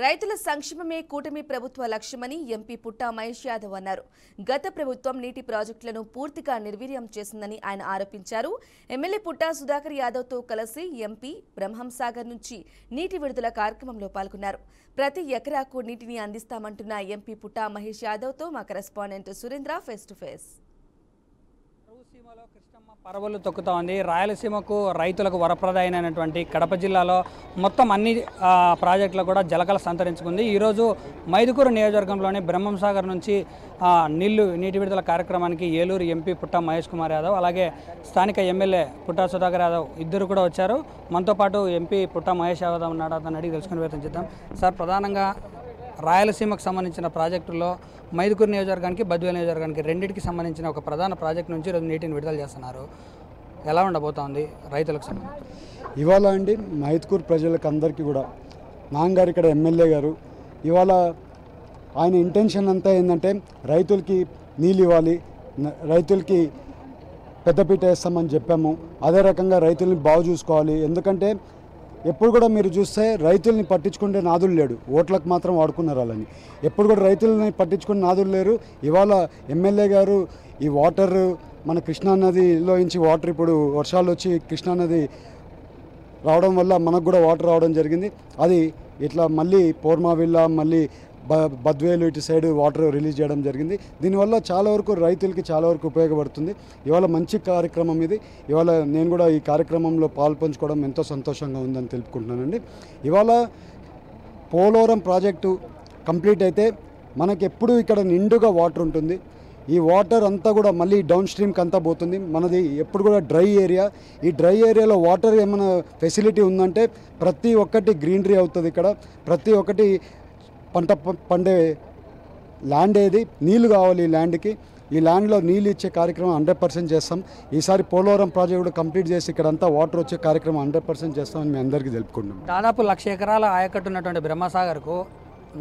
రైతుల సంక్షేమమే కూటమి ప్రభుత్వ లక్ష్యమని ఎంపీ పుట్టా మహేష్ యాదవ్ అన్నారు. గత ప్రభుత్వం నీటి ప్రాజెక్టులను పూర్తిగా నిర్వీర్యం చేసిందని ఆయన ఆరోపించారు. ఎమ్మెల్యే పుట్టా సుధాకర్ యాదవ్తో కలిసి ఎంపీ బ్రహ్మంసాగర్ నుంచి నీటి విడుదల కార్యక్రమంలో పాల్గొన్నారు. ప్రతి ఎకరాకు నీటిని అందిస్తామంటున్న ఎంపీ పుట్టా మహేష్ యాదవ్తో మా correspondent Surendra face to face. పరవలు తొక్కుతా ఉంది. రాయలసీమకు రైతులకు వరప్రదాయమైనటువంటి కడప జిల్లాలో మొత్తం అన్ని ప్రాజెక్టులు కూడా జలకళ సంతరించుకుంది. ఈరోజు మైదుకూరు నియోజకవర్గంలోని బ్రహ్మంసాగర్ నుంచి నీటి విడుదల కార్యక్రమానికి ఏలూరు ఎంపీ పుట్టా మహేష్ కుమార్ యాదవ్ అలాగే స్థానిక ఎమ్మెల్యే పుట్టా సుధాకర్ యాదవ్ ఇద్దరు కూడా వచ్చారు. మనతో పాటు ఎంపీ పుట్టా మహేష్ యాదవ్ ఉన్నాడు. అతను అడిగి తెలుసుకునే ప్రయత్నం చేద్దాం. సార్, ప్రధానంగా రాయలసీమకు సంబంధించిన ప్రాజెక్టుల్లో మైదుకూరు నియోజకవర్గానికి బద్వేలు నియోజకవర్గానికి రెండింటికి సంబంధించిన ఒక ప్రధాన ప్రాజెక్టు నుంచి ఈరోజు నీటిని విడుదల చేస్తున్నారు. ఎలా ఉండబోతోంది రైతులకు సంబంధించి? ఇవాళ అండి మైదుకూరు ప్రజలకు అందరికీ కూడా నాన్నగారు ఇక్కడ ఎమ్మెల్యే గారు ఇవాళ ఆయన ఇంటెన్షన్ అంతా ఏంటంటే రైతులకి నీళ్ళు ఇవ్వాలి, రైతులకి పెద్దపీట వేస్తామని చెప్పాము. అదే రకంగా రైతుల్ని బాగు చూసుకోవాలి. ఎందుకంటే ఎప్పుడు కూడా మీరు చూస్తే రైతుల్ని పట్టించుకుంటే నాదులు లేడు, ఓట్లకు మాత్రం వాడుకున్నారు వాళ్ళని. ఎప్పుడు కూడా రైతులని పట్టించుకుని నాదులు లేరు. ఇవాళ ఎమ్మెల్యే గారు ఈ వాటర్ మన కృష్ణానదిలో నుంచి వాటర్ ఇప్పుడు వర్షాలు వచ్చి కృష్ణానది రావడం వల్ల మనకు కూడా వాటర్ రావడం జరిగింది. అది ఇట్లా మళ్ళీ పోర్మావిల్లా మళ్ళీ బద్వేలు ఇటు సైడ్ వాటర్ రిలీజ్ చేయడం జరిగింది. దీనివల్ల చాలా వరకు రైతులకి చాలా వరకు ఉపయోగపడుతుంది. ఇవాళ మంచి కార్యక్రమం ఇది. ఇవాళ నేను కూడా ఈ కార్యక్రమంలో పాల్పంచుకోవడం ఎంతో సంతోషంగా ఉందని తెలుపుకుంటున్నానండి. ఇవాళ పోలవరం ప్రాజెక్టు కంప్లీట్ అయితే మనకి ఎప్పుడు ఇక్కడ నిండుగా వాటర్ ఉంటుంది. ఈ వాటర్ అంతా కూడా మళ్ళీ డౌన్ స్ట్రీమ్కి అంతా పోతుంది. మనది ఎప్పుడు కూడా డ్రై ఏరియా. ఈ డ్రై ఏరియాలో వాటర్ ఏమైనా ఫెసిలిటీ ఉందంటే ప్రతి ఒక్కటి గ్రీనరీ అవుతుంది. ఇక్కడ ప్రతి ఒక్కటి పంట పండే ల్యాండ్ ఏది, నీళ్లు కావాలి ఈ ల్యాండ్కి. ఈ ల్యాండ్లో నీళ్ళు ఇచ్చే కార్యక్రమం 100% చేస్తాం. ఈసారి పోలవరం ప్రాజెక్ట్ కూడా కంప్లీట్ చేసి ఇక్కడంతా వాటర్ వచ్చే కార్యక్రమం 100% చేస్తామని మీ అందరికీ తెలుపుకుంటున్నాం. దాదాపు 1,00,000 ఎకరాల ఆయకట్టు ఉన్నటువంటి బ్రహ్మసాగర్కు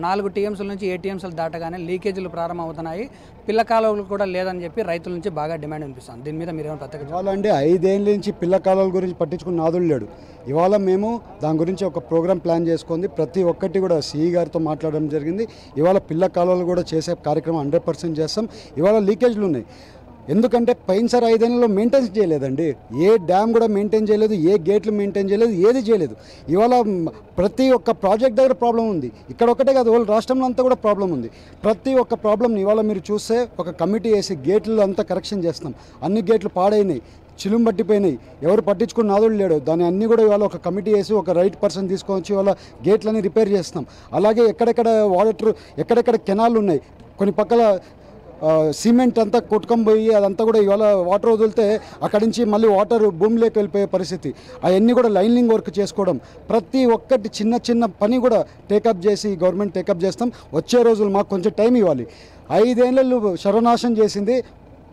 4 టీఎంసీల నుంచి 8 టీఎంసీలు దాటగానే లీకేజీలు ప్రారంభమవుతున్నాయి. పిల్ల కాలువలు కూడా లేదని చెప్పి రైతుల నుంచి బాగా డిమాండ్ అనిపిస్తుంది. దీని మీద మీరేమైనా ప్రత్యేక ఇవ్వాలంటే 5 ఏళ్ళ నుంచి పిల్ల కాలువల గురించి పట్టించుకున్న నాదులు లేడు. ఇవాళ మేము దాని గురించి ఒక ప్రోగ్రామ్ ప్లాన్ చేసుకుంది. ప్రతి ఒక్కటి కూడా సిఈ గారితో మాట్లాడడం జరిగింది. ఇవాళ పిల్ల కాలువలు కూడా చేసే కార్యక్రమం 100% చేస్తాం. ఇవాళ లీకేజ్లు ఉన్నాయి. ఎందుకంటే పైనసారి 5 ఏళ్ళలో మెయింటైన్ చేయలేదండి. ఏ డ్యామ్ కూడా మెయింటైన్ చేయలేదు, ఏ గేట్లు మెయింటైన్ చేయలేదు, ఏది చేయలేదు. ఇవాళ ప్రతి ఒక్క ప్రాజెక్ట్ దగ్గర ప్రాబ్లం ఉంది. ఇక్కడ ఒకటే కాదు, వాళ్ళ రాష్ట్రంలో అంతా కూడా ప్రాబ్లం ఉంది. ప్రతి ఒక్క ప్రాబ్లంని ఇవాళ మీరు చూస్తే ఒక కమిటీ వేసి గేట్లు అంతా కరెక్షన్ చేస్తాం. అన్ని గేట్లు పాడైనాయి, చిలుం పట్టిపోయినాయి, ఎవరు పట్టించుకుని నాదులు లేడు. దాన్ని అన్నీ కూడా ఇవాళ ఒక కమిటీ వేసి ఒక రైట్ పర్సన్ తీసుకొచ్చి ఇవాళ గేట్లని రిపేర్ చేస్తాం. అలాగే ఎక్కడెక్కడ వాటర్ ఎక్కడెక్కడ కెనాళ్ళు ఉన్నాయి, కొన్ని పక్కల సిమెంట్ అంతా కొట్టుకొని పోయి అదంతా కూడా ఇవాళ వాటర్ వదిలితే అక్కడి నుంచి మళ్ళీ వాటర్ భూమిలోకి వెళ్ళిపోయే పరిస్థితి. అవన్నీ కూడా లైనింగ్ వర్క్ చేసుకోవడం, ప్రతి ఒక్కటి చిన్న చిన్న పని కూడా టేకప్ చేసి గవర్నమెంట్ టేకప్ చేస్తాం. వచ్చే రోజులు మాకు కొంచెం టైం ఇవ్వాలి. 5 ఏళ్ళు సర్వనాశనం చేసింది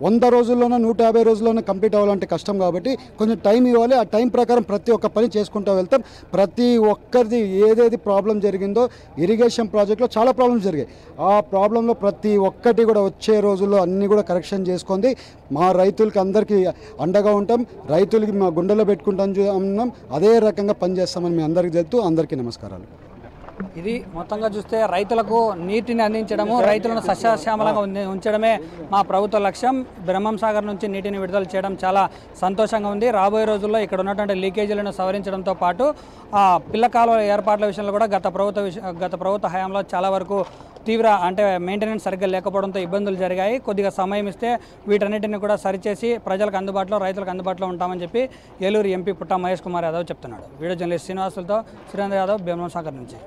100 రోజుల్లోనే 150 రోజుల్లోనే కంప్లీట్ అవ్వాలంటే కష్టం. కాబట్టి కొంచెం టైం ఇవ్వాలి. ఆ టైం ప్రకారం ప్రతి ఒక్క పని చేసుకుంటూ వెళ్తాం. ప్రతి ఒక్కరిది ఏదేది ప్రాబ్లం జరిగిందో ఇరిగేషన్ ప్రాజెక్ట్లో చాలా ప్రాబ్లమ్స్ జరిగాయి. ఆ ప్రాబ్లంలో ప్రతి ఒక్కటి కూడా వచ్చే రోజుల్లో అన్నీ కూడా కరెక్షన్ చేసుకుంది. మా రైతులకి అందరికీ అండగా ఉంటాం. రైతులకి మా గుండెలో పెట్టుకుంటాం. అదే రకంగా పనిచేస్తామని మీ అందరికీ చెప్తూ అందరికీ నమస్కారాలు. ఇది మొత్తంగా చూస్తే రైతులకు నీటిని అందించడము, రైతులను సస్యశ్యామలంగా ఉంచడమే మా ప్రభుత్వ లక్ష్యం. బ్రహ్మంసాగర్ నుంచి నీటిని విడుదల చేయడం చాలా సంతోషంగా ఉంది. రాబోయే రోజుల్లో ఇక్కడ ఉన్నటువంటి లీకేజీలను సవరించడంతో పాటు పిల్ల కాలువల ఏర్పాట్ల విషయంలో కూడా గత ప్రభుత్వ హయాంలో చాలా వరకు మెయింటెనెన్స్ సరిగ్గా లేకపోవడంతో ఇబ్బందులు జరిగాయి. కొద్దిగా సమయం ఇస్తే వీటన్నిటిని కూడా సరిచేసి ప్రజలకు అందుబాటులో, రైతులకు అందుబాటులో ఉంటామని చెప్పి ఏలూరు ఎంపీ పుట్టా మహేష్ కుమార్ యాదవ్ చెప్తున్నాడు. వీడియో జర్నలిస్ట్ శ్రీనివాసులతో సురేంద్ర యాదవ్, బ్రహ్మంసాగర్ నుంచి.